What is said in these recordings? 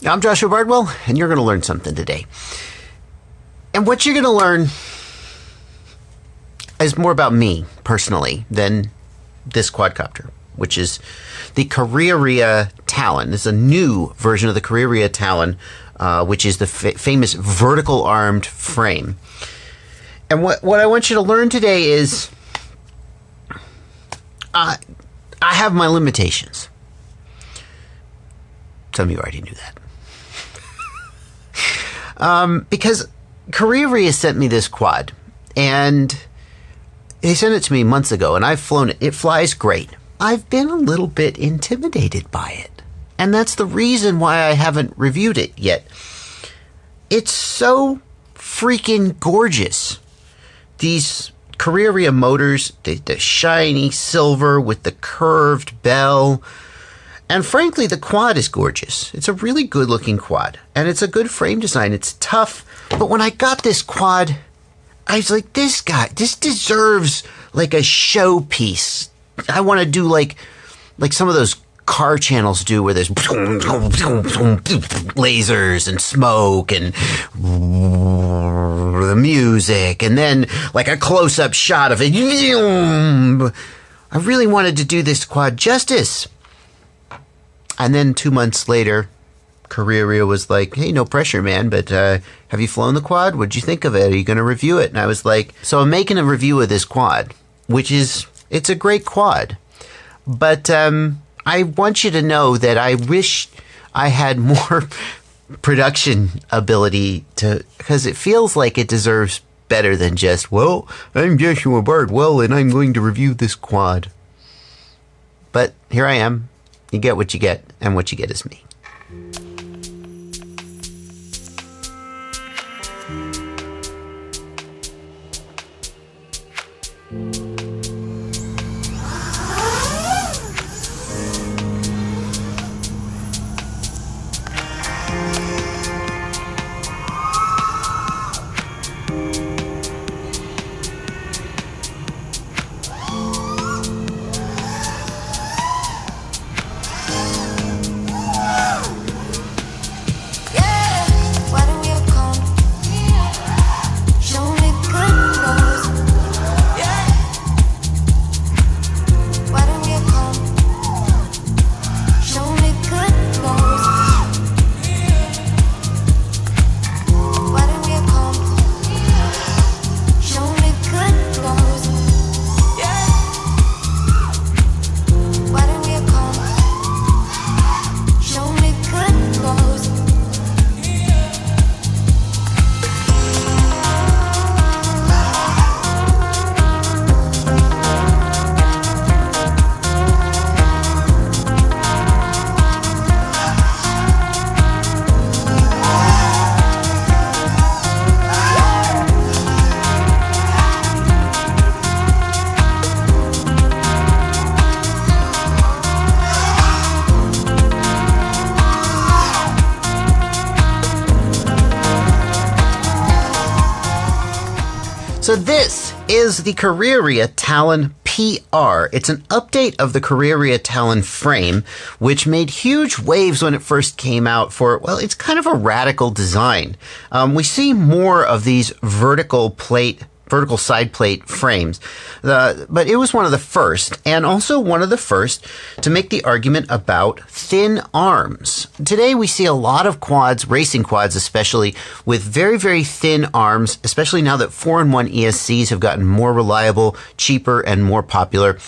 I'm Joshua Bardwell, and you're going to learn something today. And what you're going to learn is more about me, personally, than this quadcopter, which is the Karearea Talon. It's a new version of the Karearea Talon, which is the famous vertical armed frame. And what I want you to learn today is I have my limitations. Some of you already knew that. Because Karearea sent me this quad, and they sent it to me months ago, and I've flown it. It flies great. I've been a little bit intimidated by it, and that's the reason why I haven't reviewed it yet. It's so freaking gorgeous. These Karearea motors, the shiny silver with the curved bell. And frankly, the quad is gorgeous. It's a really good looking quad. And it's a good frame design. It's tough. But when I got this quad, I was like, this deserves like a showpiece. I want to do like some of those car channels do, where there's lasers and smoke and the music, and then like a close-up shot of it. I really wanted to do this quad justice. And then 2 months later, Karearea was like, hey, no pressure, man, but have you flown the quad? What'd you think of it? Are you going to review it? And I was like, so I'm making a review of this quad, it's a great quad. But I want you to know that I wish I had more production ability because it feels like it deserves better than just, well, I'm Joshua Bardwell and I'm going to review this quad. But here I am. You get what you get, and what you get is me. So this is the Karearea Talon PR. It's an update of the Karearea Talon frame, which made huge waves when it first came out for, well, it's kind of a radical design. We see more of these vertical side plate frames, but it was one of the first, and also one of the first to make the argument about thin arms. Today we see a lot of quads, racing quads especially, with very, very thin arms, especially now that 4-in-1 ESCs have gotten more reliable, cheaper, and more popular.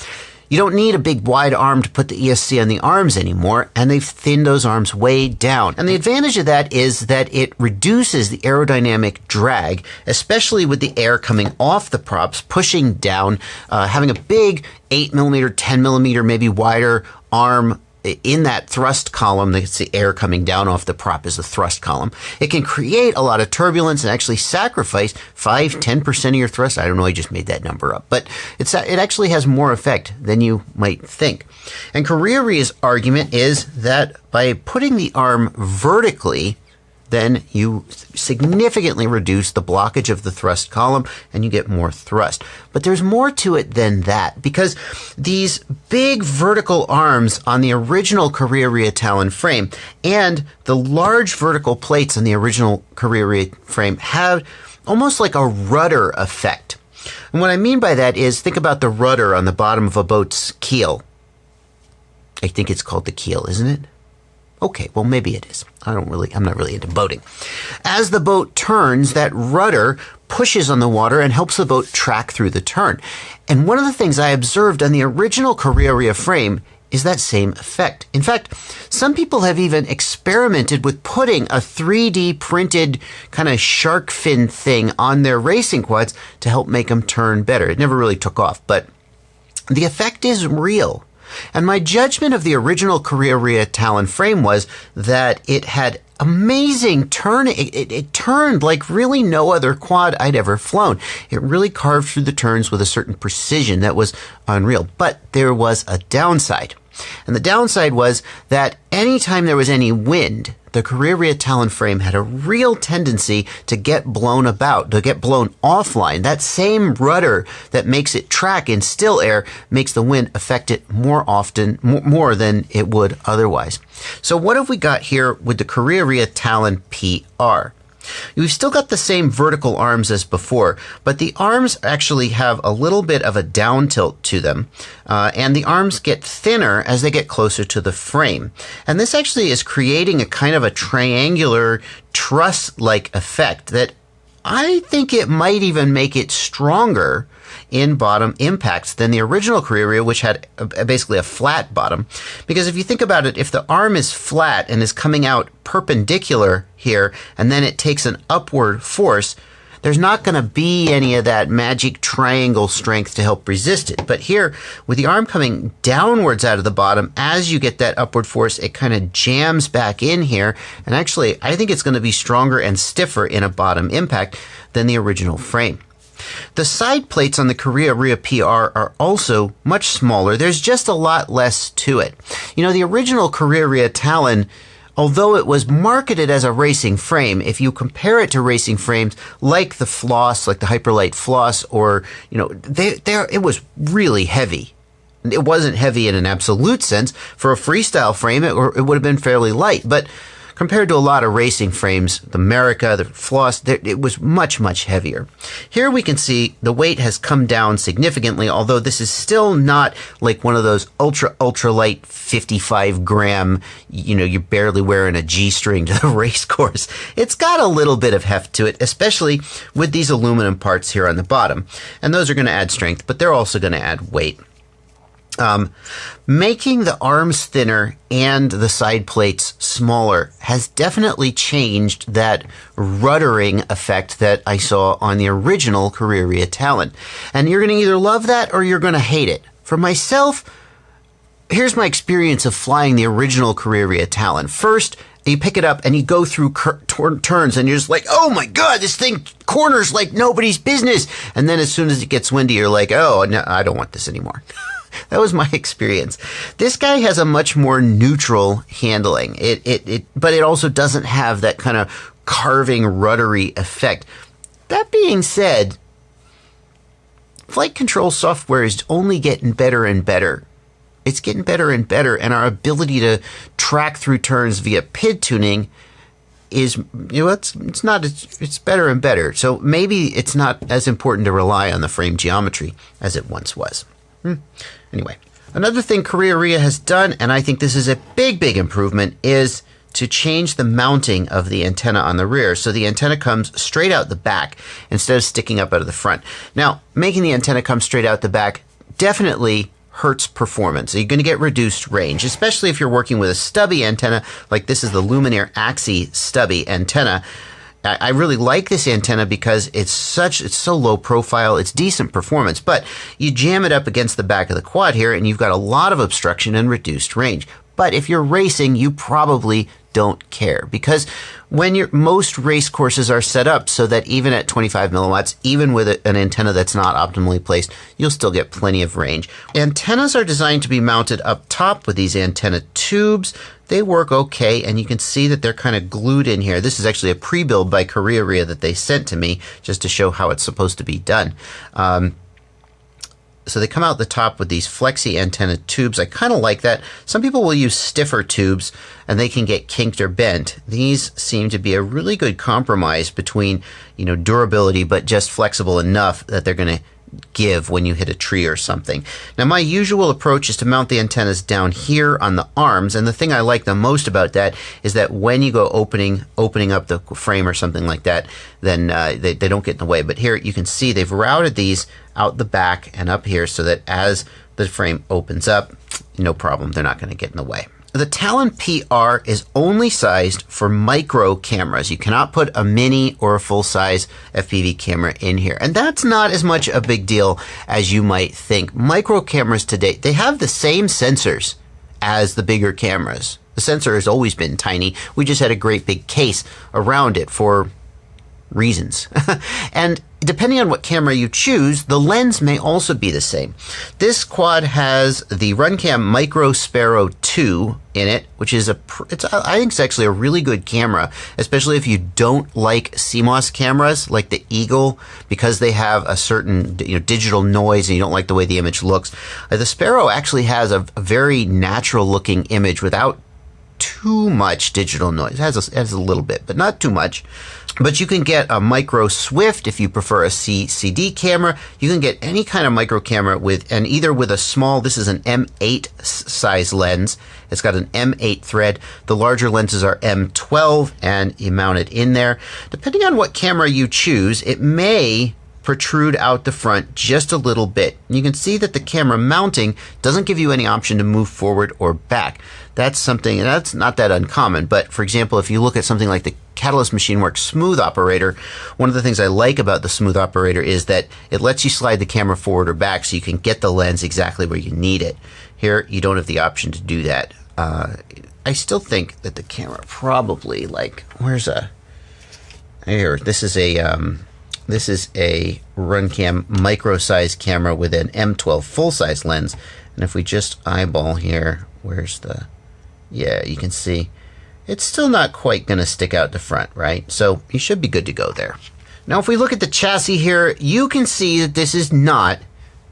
You don't need a big wide arm to put the ESC on the arms anymore, and they've thinned those arms way down. And the advantage of that is that it reduces the aerodynamic drag, especially with the air coming off the props, pushing down, having a big 8mm, 10mm, maybe wider arm in that thrust column. That's the air coming down off the prop is the thrust column. It can create a lot of turbulence and actually sacrifice 5-10% of your thrust. I don't know, I just made that number up, but it actually has more effect than you might think. And Karearia's argument is that by putting the arm vertically, then you significantly reduce the blockage of the thrust column and you get more thrust. But there's more to it than that, because these big vertical arms on the original Karearea Talon frame and the large vertical plates on the original Karearea frame have almost like a rudder effect. And what I mean by that is, think about the rudder on the bottom of a boat's keel. I think it's called the keel, isn't it? Okay, well, maybe it is. I'm not really into boating. As the boat turns, that rudder pushes on the water and helps the boat track through the turn. And one of the things I observed on the original Karearea frame is that same effect. In fact, some people have even experimented with putting a 3D printed kind of shark fin thing on their racing quads to help make them turn better. It never really took off, but the effect is real. And my judgment of the original Karearea Talon frame was that it had amazing turn. It turned like really no other quad I'd ever flown. It really carved through the turns with a certain precision that was unreal. But there was a downside. And the downside was that anytime there was any wind, the Karearea Talon frame had a real tendency to get blown about, to get blown offline. That same rudder that makes it track in still air makes the wind affect it more often, more than it would otherwise. So what have we got here with the Karearea Talon PR? We've still got the same vertical arms as before, but the arms actually have a little bit of a down tilt to them, and the arms get thinner as they get closer to the frame. And this actually is creating a kind of a triangular truss-like effect that I think it might even make it stronger in bottom impacts than the original Karearea, which had basically a flat bottom. Because if you think about it, if the arm is flat and is coming out perpendicular here, and then it takes an upward force, there's not going to be any of that magic triangle strength to help resist it. But here, with the arm coming downwards out of the bottom, as you get that upward force, it kind of jams back in here. And actually, I think it's going to be stronger and stiffer in a bottom impact than the original frame. The side plates on the Karearea PR are also much smaller. There's just a lot less to it. You know, the original Karearea Talon, although it was marketed as a racing frame, if you compare it to racing frames like the Floss, like the Hyperlight Floss, or, you know, it was really heavy. It wasn't heavy in an absolute sense. For a freestyle frame, it would have been fairly light, but compared to a lot of racing frames, the America, the Floss, it was much, much heavier. Here we can see the weight has come down significantly, although this is still not like one of those ultra light 55 gram, you know, you're barely wearing a G-string to the race course. It's got a little bit of heft to it, especially with these aluminum parts here on the bottom. And those are going to add strength, but they're also going to add weight. Making the arms thinner and the side plates smaller has definitely changed that ruddering effect that I saw on the original Karearea Talon. And you're going to either love that or you're going to hate it. For myself, here's my experience of flying the original Karearea Talon. First, you pick it up and you go through turns and you're just like, oh my God, this thing corners like nobody's business. And then as soon as it gets windy, you're like, oh, no, I don't want this anymore. That was my experience. This guy has a much more neutral handling. But it also doesn't have that kind of carving, ruddery effect. That being said, flight control software is only getting better and better. It's getting better and better, and our ability to track through turns via PID tuning is, you know, it's better and better. So maybe it's not as important to rely on the frame geometry as it once was. Anyway, another thing Karearea has done, and I think this is a big improvement, is to change the mounting of the antenna on the rear. So the antenna comes straight out the back instead of sticking up out of the front. Now, making the antenna come straight out the back definitely hurts performance. So you're going to get reduced range, especially if you're working with a stubby antenna, like this is the Luminaire Axi stubby antenna. I really like this antenna because it's so low profile, it's decent performance, but you jam it up against the back of the quad here and you've got a lot of obstruction and reduced range. But if you're racing, you probably don't care, because when most race courses are set up so that even at 25 milliwatts, even with an antenna that's not optimally placed, you'll still get plenty of range. Antennas are designed to be mounted up top with these antenna tubes. they work okay, and you can see that they're kind of glued in here. This is actually a pre-build by Karearea that they sent to me just to show how it's supposed to be done. So they come out the top with these flexi antenna tubes. I kind of like that. Some people will use stiffer tubes and they can get kinked or bent. These seem to be a really good compromise between, durability but just flexible enough that they're going to give when you hit a tree or something. Now, my usual approach is to mount the antennas down here on the arms, and the thing I like the most about that is that when you go opening up the frame or something like that, then they don't get in the way. But here you can see they've routed these out the back and up here so that as the frame opens up, no problem, they're not going to get in the way. The Talon PR is only sized for micro cameras. You cannot put a mini or a full-size FPV camera in here. And that's not as much a big deal as you might think. Micro cameras today, they have the same sensors as the bigger cameras. The sensor has always been tiny. We just had a great big case around it for reasons. And depending on what camera you choose, the lens may also be the same. This quad has the Runcam Micro Sparrow 2 in it, which is I think it's actually a really good camera, especially if you don't like CMOS cameras like the Eagle, because they have a certain digital noise and you don't like the way the image looks. The Sparrow actually has a very natural looking image without too much digital noise. It has a little bit, but not too much. But you can get a micro Swift if you prefer a CCD camera. You can get any kind of micro camera either with a small, this is an M8 size lens. It's got an M8 thread. The larger lenses are M12 and you mount it in there. Depending on what camera you choose, it may protrude out the front just a little bit. You can see that the camera mounting doesn't give you any option to move forward or back. That's something, and that's not that uncommon, but for example, if you look at something like the Catalyst Machine Works Smooth Operator, one of the things I like about the Smooth Operator is that it lets you slide the camera forward or back so you can get the lens exactly where you need it. Here, you don't have the option to do that. I still think that the camera probably, this is a Runcam micro size camera with an M12 full size lens. And if we just eyeball here, you can see it's still not quite going to stick out the front, right? So you should be good to go there. Now, if we look at the chassis here, you can see that this is not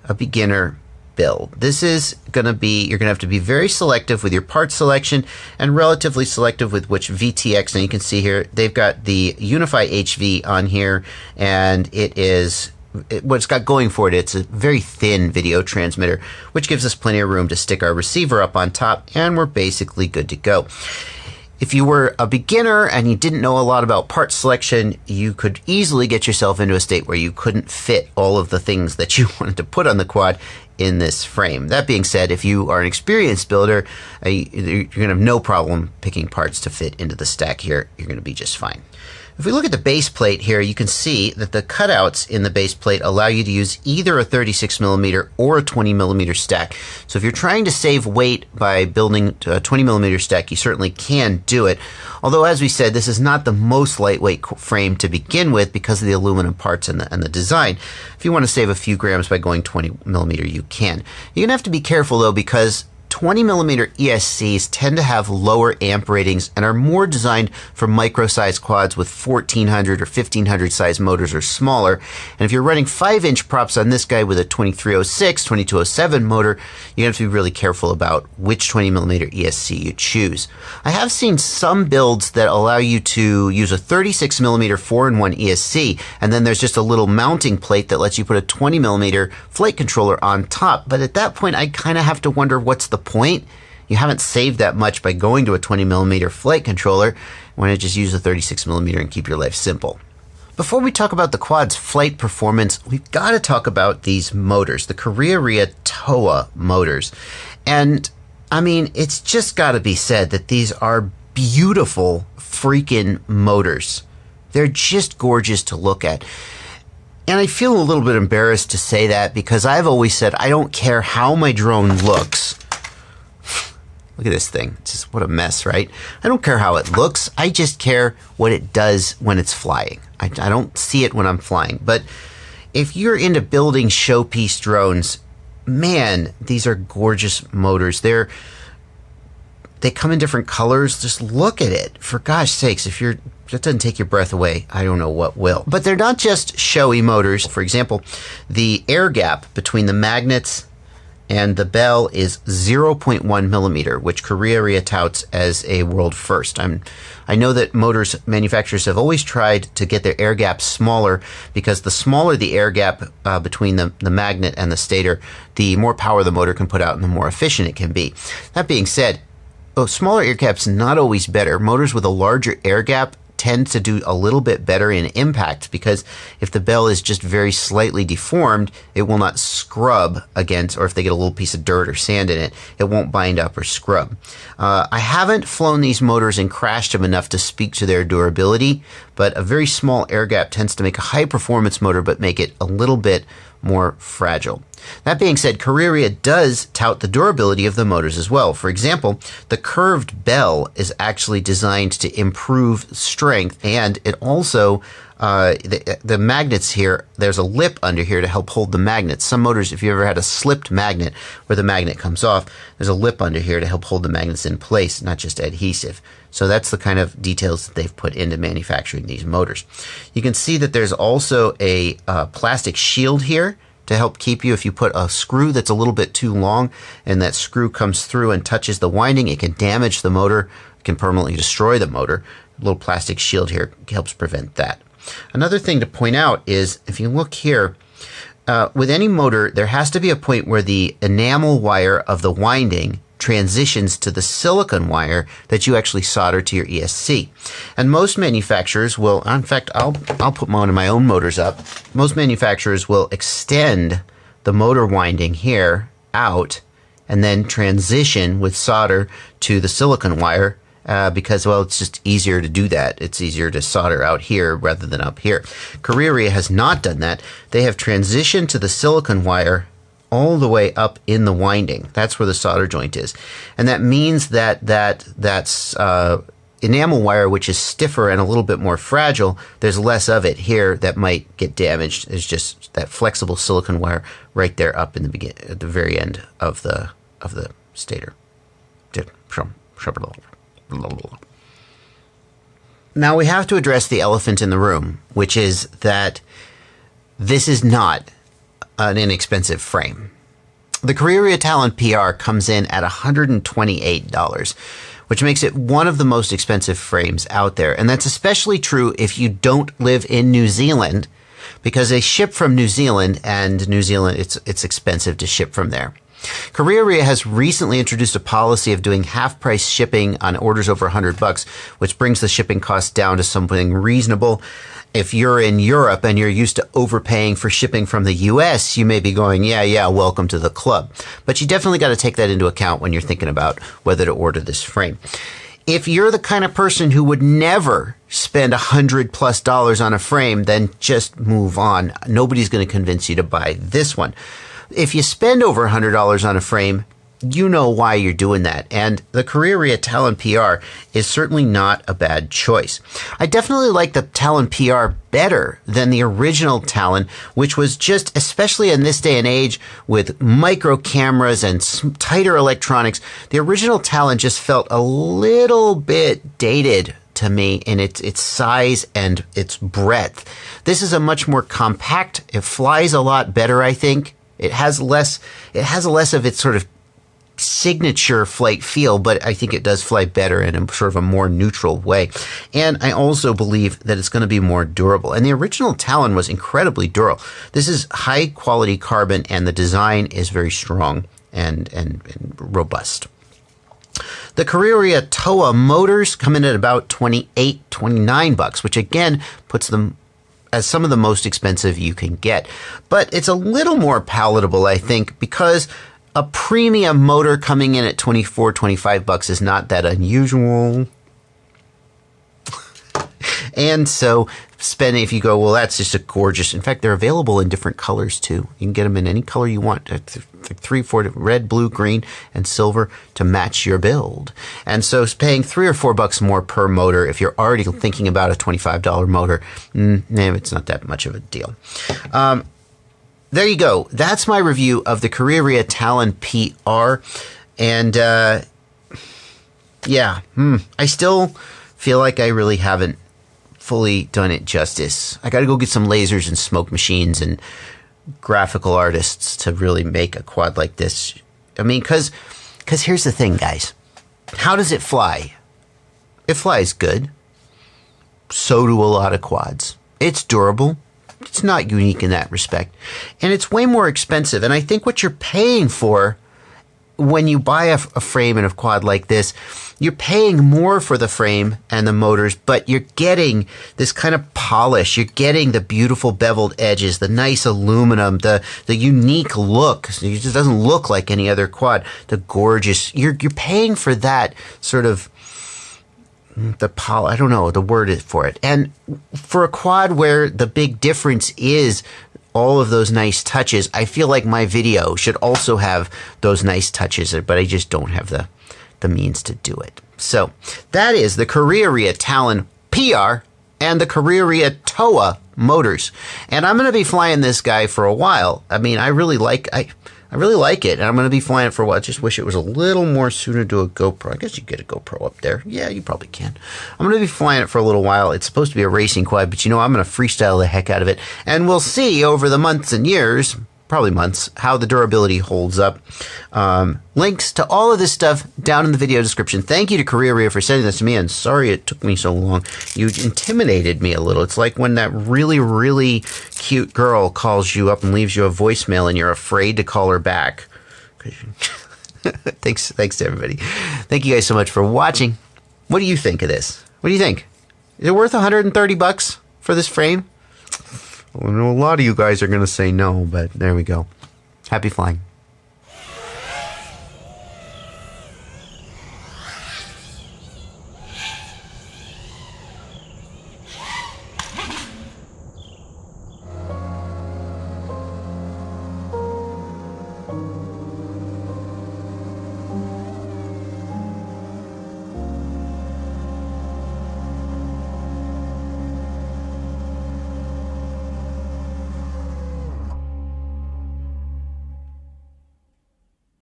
a beginner build. This is going to be, you're going to have to be very selective with your part selection and relatively selective with which VTX. And you can see here, they've got the Unify HV on here, and what it's got going for it, it's a very thin video transmitter, which gives us plenty of room to stick our receiver up on top, and we're basically good to go. If you were a beginner and you didn't know a lot about part selection, you could easily get yourself into a state where you couldn't fit all of the things that you wanted to put on the quad in this frame. That being said, if you are an experienced builder, you're going to have no problem picking parts to fit into the stack here. You're going to be just fine. If we look at the base plate here, you can see that the cutouts in the base plate allow you to use either a 36mm or a 20mm stack. So if you're trying to save weight by building a 20mm stack, you certainly can do it. Although, as we said, this is not the most lightweight frame to begin with because of the aluminum parts and the design. If you want to save a few grams by going 20mm, you can. You're going to have to be careful, though, because 20mm ESCs tend to have lower amp ratings and are more designed for micro-sized quads with 1400 or 1500 size motors or smaller. And if you're running 5-inch props on this guy with a 2306, 2207 motor, you have to be really careful about which 20mm ESC you choose. I have seen some builds that allow you to use a 36mm 4-in-1 ESC, and then there's just a little mounting plate that lets you put a 20mm flight controller on top. But at that point, I kind of have to wonder what's the point. You haven't saved that much by going to a 20mm flight controller. Why not just use a 36mm and keep your life simple? Before we talk about the quad's flight performance, we've got to talk about these motors, the Karearea Toa motors. And I mean, it's just got to be said that these are beautiful freaking motors. They're just gorgeous to look at. And I feel a little bit embarrassed to say that because I've always said I don't care how my drone looks. Look at this thing. It's just what a mess, right? I don't care how it looks. I just care what it does when it's flying. I don't see it when I'm flying. But if you're into building showpiece drones, man, these are gorgeous motors. They're They come in different colors. Just look at it. For gosh sakes, if that doesn't take your breath away, I don't know what will. But they're not just showy motors. For example, the air gap between the magnets and the bell is 0.1 millimeter, which Karearea touts as a world first. I know that motors manufacturers have always tried to get their air gap smaller, because the smaller the air gap between the magnet and the stator, the more power the motor can put out and the more efficient it can be. That being said, smaller air gap's not always better. Motors with a larger air gap tend to do a little bit better in impact, because if the bell is just very slightly deformed, it will not scrub against, or if they get a little piece of dirt or sand in it, it won't bind up or scrub. I haven't flown these motors and crashed them enough to speak to their durability, but a very small air gap tends to make a high performance motor but make it a little bit more fragile. That being said, Karearea does tout the durability of the motors as well. For example, the curved bell is actually designed to improve strength, and it also the magnets here, there's a lip under here to help hold the magnets. Some motors, if you ever had a slipped magnet where the magnet comes off, there's a lip under here to help hold the magnets in place, not just adhesive. So that's the kind of details that they've put into manufacturing these motors. You can see that there's also a plastic shield here to help keep you, if you put a screw that's a little bit too long and that screw comes through and touches the winding, it can damage the motor, it can permanently destroy the motor. A little plastic shield here helps prevent that. Another thing to point out is, if you look here, with any motor, there has to be a point where the enamel wire of the winding transitions to the silicon wire that you actually solder to your ESC. And most manufacturers will, in fact, I'll put one of my own motors up. Most manufacturers will extend the motor winding here out and then transition with solder to the silicon wire because, well, it's just easier to do that. It's easier to solder out here rather than up here. Karearea has not done that. They have transitioned to the silicon wire all the way up in the winding. That's where the solder joint is. And that means that that's enamel wire, which is stiffer and a little bit more fragile, there's less of it here that might get damaged. There's just that flexible silicon wire right there up in the at the very end of the stator. Now we have to address the elephant in the room, which is that this is not an inexpensive frame. The Karearea Talon PR comes in at $128, which makes it one of the most expensive frames out there. And that's especially true if you don't live in New Zealand, because they ship from New Zealand, and New Zealand, it's expensive to ship from there. Karearea has recently introduced a policy of doing half-price shipping on orders over $100, which brings the shipping cost down to something reasonable. If you're in Europe and you're used to overpaying for shipping from the US, you may be going, yeah, welcome to the club. But you definitely got to take that into account when you're thinking about whether to order this frame. If you're the kind of person who would never spend $100+ on a frame, then just move on. Nobody's going to convince you to buy this one. If you spend over $100 on a frame, you know why you're doing that. And the Karearea Talon PR is certainly not a bad choice. I definitely like the Talon PR better than the original Talon, which was just, especially in this day and age with micro cameras and tighter electronics, the original Talon just felt a little bit dated to me in its size and its breadth. This is a much more compact, it flies a lot better, I think. It has less of its sort of signature flight feel, but I think it does fly better in a sort of a more neutral way. And I also believe that it's going to be more durable. And the original Talon was incredibly durable. This is high quality carbon, and the design is very strong and robust. The Karearea Toa motors come in at about $29, which again puts them as some of the most expensive you can get. But it's a little more palatable, I think, because a premium motor coming in at $25 is not that unusual. And so spending, if you go, well, that's just a gorgeous, in fact, they're available in different colors too. You can get them in any color you want, 3, 4, red, blue, green, and silver to match your build. And so paying $3 or $4 more per motor, if you're already thinking about a $25 motor, it's not that much of a deal. There you go. That's my review of the Karearea Talon PR. And Yeah. I still feel like I really haven't fully done it justice. I got to go get some lasers and smoke machines and graphical artists to really make a quad like this. I mean, because here's the thing, guys. How does it fly? It flies good. So do a lot of quads. It's durable. It's not unique in that respect. And it's way more expensive. And I think what you're paying for when you buy a frame in a quad like this, you're paying more for the frame and the motors, but you're getting this kind of polish. You're getting the beautiful beveled edges, the nice aluminum, the unique look. It just doesn't look like any other quad. The gorgeous. You're paying for that sort of I don't know the word for it. And for a quad where the big difference is all of those nice touches, I feel like my video should also have those nice touches, but I just don't have the means to do it. So that is the Karearea Talon PR and the Karearea Toa motors. And I'm going to be flying this guy for a while. I mean, I really like it, and I'm going to be flying it for a while. I just wish it was a little more suited to a GoPro. I guess you get a GoPro up there. Yeah, you probably can. I'm going to be flying it for a little while. It's supposed to be a racing quad, but I'm going to freestyle the heck out of it. And we'll see over the months and years, probably months, how the durability holds up. Links to all of this stuff down in the video description. Thank you to Karearea for sending this to me, and sorry it took me so long. You intimidated me a little. It's like when that really, really cute girl calls you up and leaves you a voicemail and you're afraid to call her back. Thanks to everybody. Thank you guys so much for watching. What do you think of this? What do you think? Is it worth $130 for this frame? I know a lot of you guys are going to say no, but there we go. Happy flying.